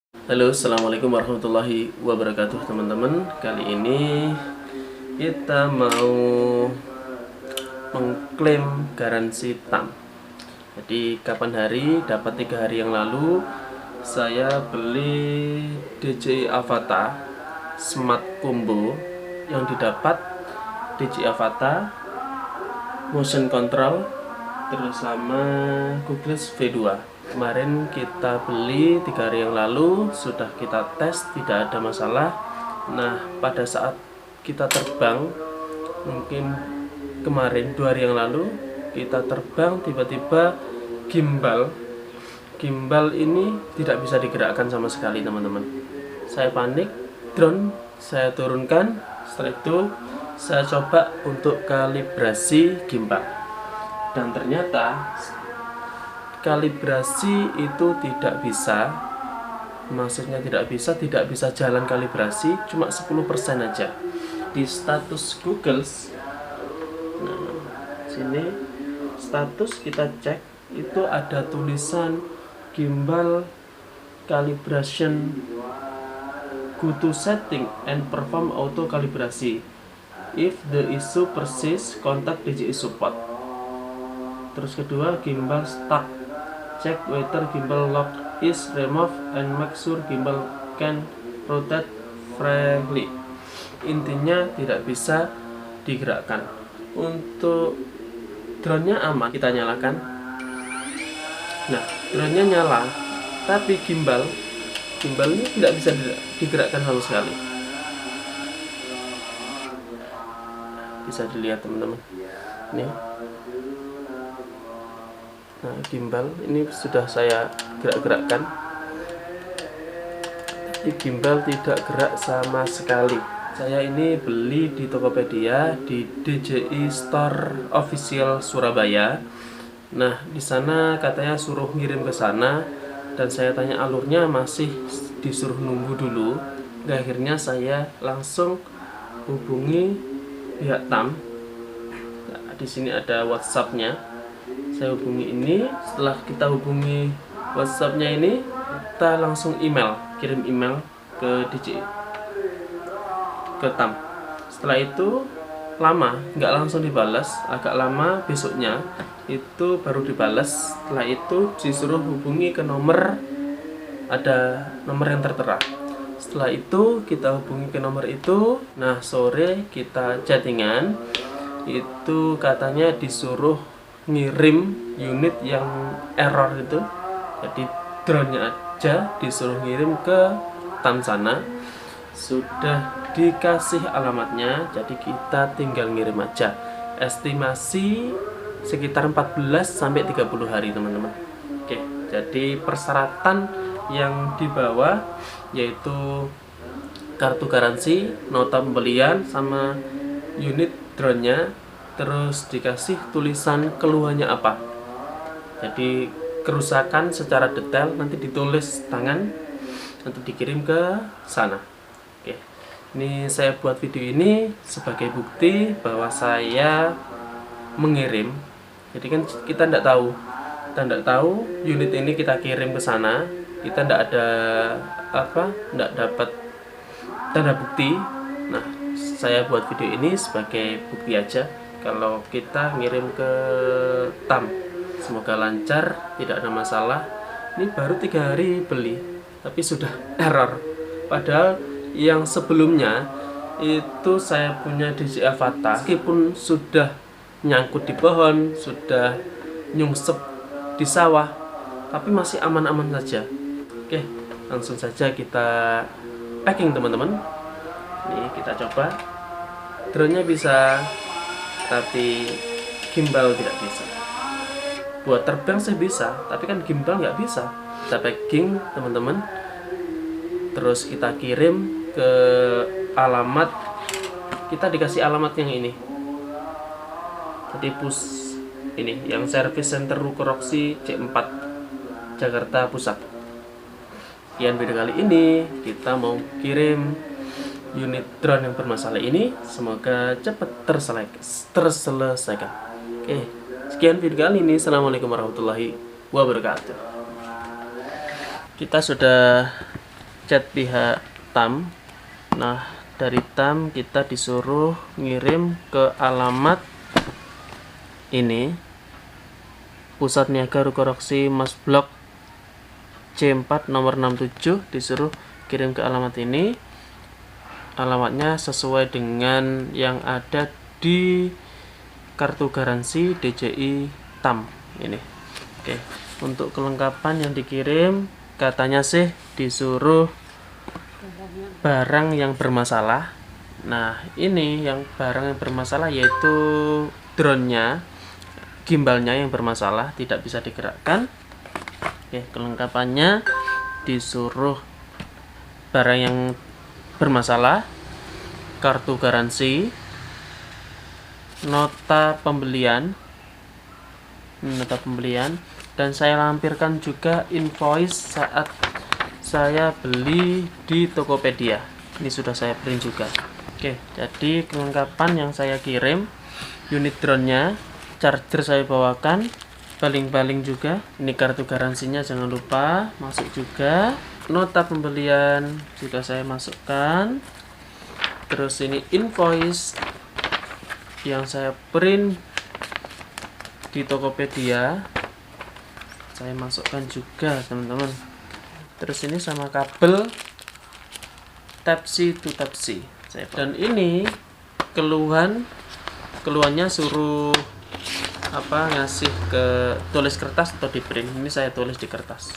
Halo, assalamualaikum warahmatullahi wabarakatuh teman-teman. Kali ini kita mau mengklaim garansi TAM. Jadi kapan hari? Dapat 3 hari yang lalu saya beli DJI Avata Smart Combo yang didapat DJI Avata Motion Control terus sama Google V2. Kemarin kita beli 3 hari yang lalu, sudah kita tes, tidak ada masalah. Nah, pada saat kita terbang, mungkin kemarin 2 hari yang lalu kita terbang, tiba-tiba gimbal ini tidak bisa digerakkan sama sekali teman-teman. Saya panik, drone saya turunkan. Setelah itu saya coba untuk kalibrasi gimbal, dan ternyata kalibrasi itu tidak bisa. Maksudnya tidak bisa jalan kalibrasi, cuma 10% aja. Di status Google, nah, sini status kita cek, itu ada tulisan gimbal calibration go to setting and perform auto calibrasi. If the issue persists, contact DJI support. Terus kedua, gimbal stuck, check whether gimbal lock is removed and make sure gimbal can rotate freely. Intinya tidak bisa digerakkan. Untuk drone-nya aman, kita nyalakan. Nah, drone-nya nyala, tapi gimbal ini tidak bisa digerakkan sama sekali. Bisa dilihat teman-teman. Nih. Nah, gimbal ini sudah saya gerak-gerakkan, tapi gimbal tidak gerak sama sekali. Saya ini beli di Tokopedia di DJI Store Official Surabaya. Nah, di sana katanya suruh ngirim ke sana, dan saya tanya alurnya, masih disuruh nunggu dulu. Akhirnya saya langsung hubungi pihak TAM. Nah, di sini ada WhatsApp-nya. Saya hubungi ini. Setelah kita hubungi WhatsApp-nya ini, kita langsung kirim email ke DJI, ke TAM. Setelah itu lama, nggak langsung dibalas, agak lama, besoknya itu baru dibalas. Setelah itu disuruh hubungi ke nomor, ada nomor yang tertera. Setelah itu kita hubungi ke nomor itu. Nah, sore kita chattingan, itu katanya disuruh ngirim unit yang error itu. Jadi drone-nya aja disuruh ngirim ke TAM sana. Sudah dikasih alamatnya, jadi kita tinggal ngirim aja. Estimasi sekitar 14 sampai 30 hari teman-teman. Oke, jadi persyaratan yang dibawa yaitu kartu garansi, nota pembelian, sama unit drone-nya. Terus dikasih tulisan keluhannya apa. Jadi kerusakan secara detail, nanti ditulis tangan, nanti dikirim ke sana. Oke, ini saya buat video ini sebagai bukti bahwa saya mengirim. Jadi kan kita tidak tahu unit ini kita kirim ke sana, kita tidak ada tidak dapat tanda bukti. Nah, saya buat video ini sebagai bukti aja kalau kita ngirim ke TAM. Semoga lancar, tidak ada masalah. Ini baru 3 hari beli, tapi sudah error. Padahal yang sebelumnya itu saya punya DJI Avata, meskipun sudah nyangkut di pohon, sudah nyungsep di sawah, tapi masih aman-aman saja. Oke, langsung saja kita packing teman-teman. Ini kita coba. Drone-nya bisa, tapi gimbal tidak bisa. Buat terbang saya bisa, tapi kan gimbal nggak bisa. Kita packing teman-teman, terus kita kirim ke alamat. Kita dikasih alamat yang ini, jadi ini yang Service Center Ruko-Roksi C4 Jakarta Pusat. Sekian video kali ini, kita mau kirim unit drone yang bermasalah ini, semoga cepat terselesaikan. Oke, sekian video kali ini. Assalamualaikum warahmatullahi wabarakatuh. Kita sudah chat pihak TAM. Nah, dari TAM kita disuruh ngirim ke alamat ini, Pusat Niaga Ruko-Roksi Mas Blok C4 nomor 67, disuruh kirim ke alamat ini. Alamatnya sesuai dengan yang ada di kartu garansi DJI TAM ini. Oke, untuk kelengkapan yang dikirim katanya sih disuruh barang yang bermasalah. Nah, ini yang barang yang bermasalah yaitu drone-nya, gimbalnya yang bermasalah, tidak bisa digerakkan. Oke, kelengkapannya disuruh barang yang bermasalah, kartu garansi, nota pembelian, dan saya lampirkan juga invoice saat saya beli di Tokopedia. Ini sudah saya print juga. Oke, jadi kelengkapan yang saya kirim, unit drone-nya, charger saya bawakan, baling-baling juga. Ini kartu garansinya jangan lupa masuk juga. Nota pembelian juga saya masukkan. Terus ini invoice yang saya print di Tokopedia saya masukkan juga, teman-teman. Terus ini sama kabel Type-C to Type-C. Dan ini keluhannya suruh ngasih ke tulis kertas atau di print. Ini saya tulis di kertas.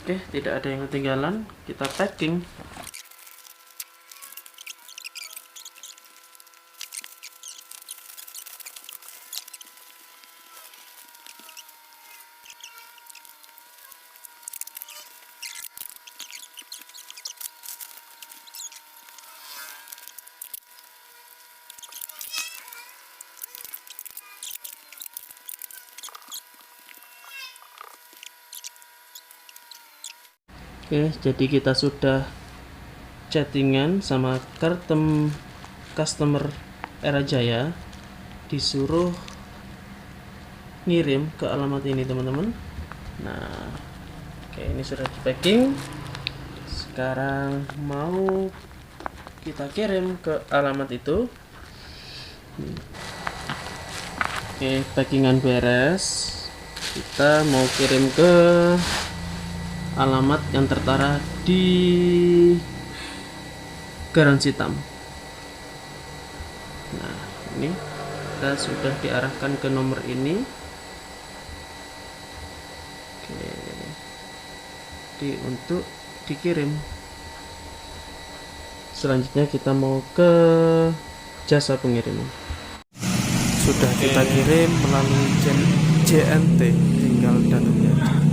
Oke, tidak ada yang ketinggalan. Kita packing. Oke, jadi kita sudah chattingan sama customer Era Jaya, disuruh ngirim ke alamat ini, teman-teman. Nah, oke, ini sudah di packing. Sekarang mau kita kirim ke alamat itu. Oke, packingan beres. Kita mau kirim ke alamat yang tertera di garansi TAM. Nah, ini kita sudah diarahkan ke nomor ini. Oke, untuk dikirim. Selanjutnya kita mau ke jasa pengiriman. Sudah kita kirim melalui JNT, tinggal datangnya aja.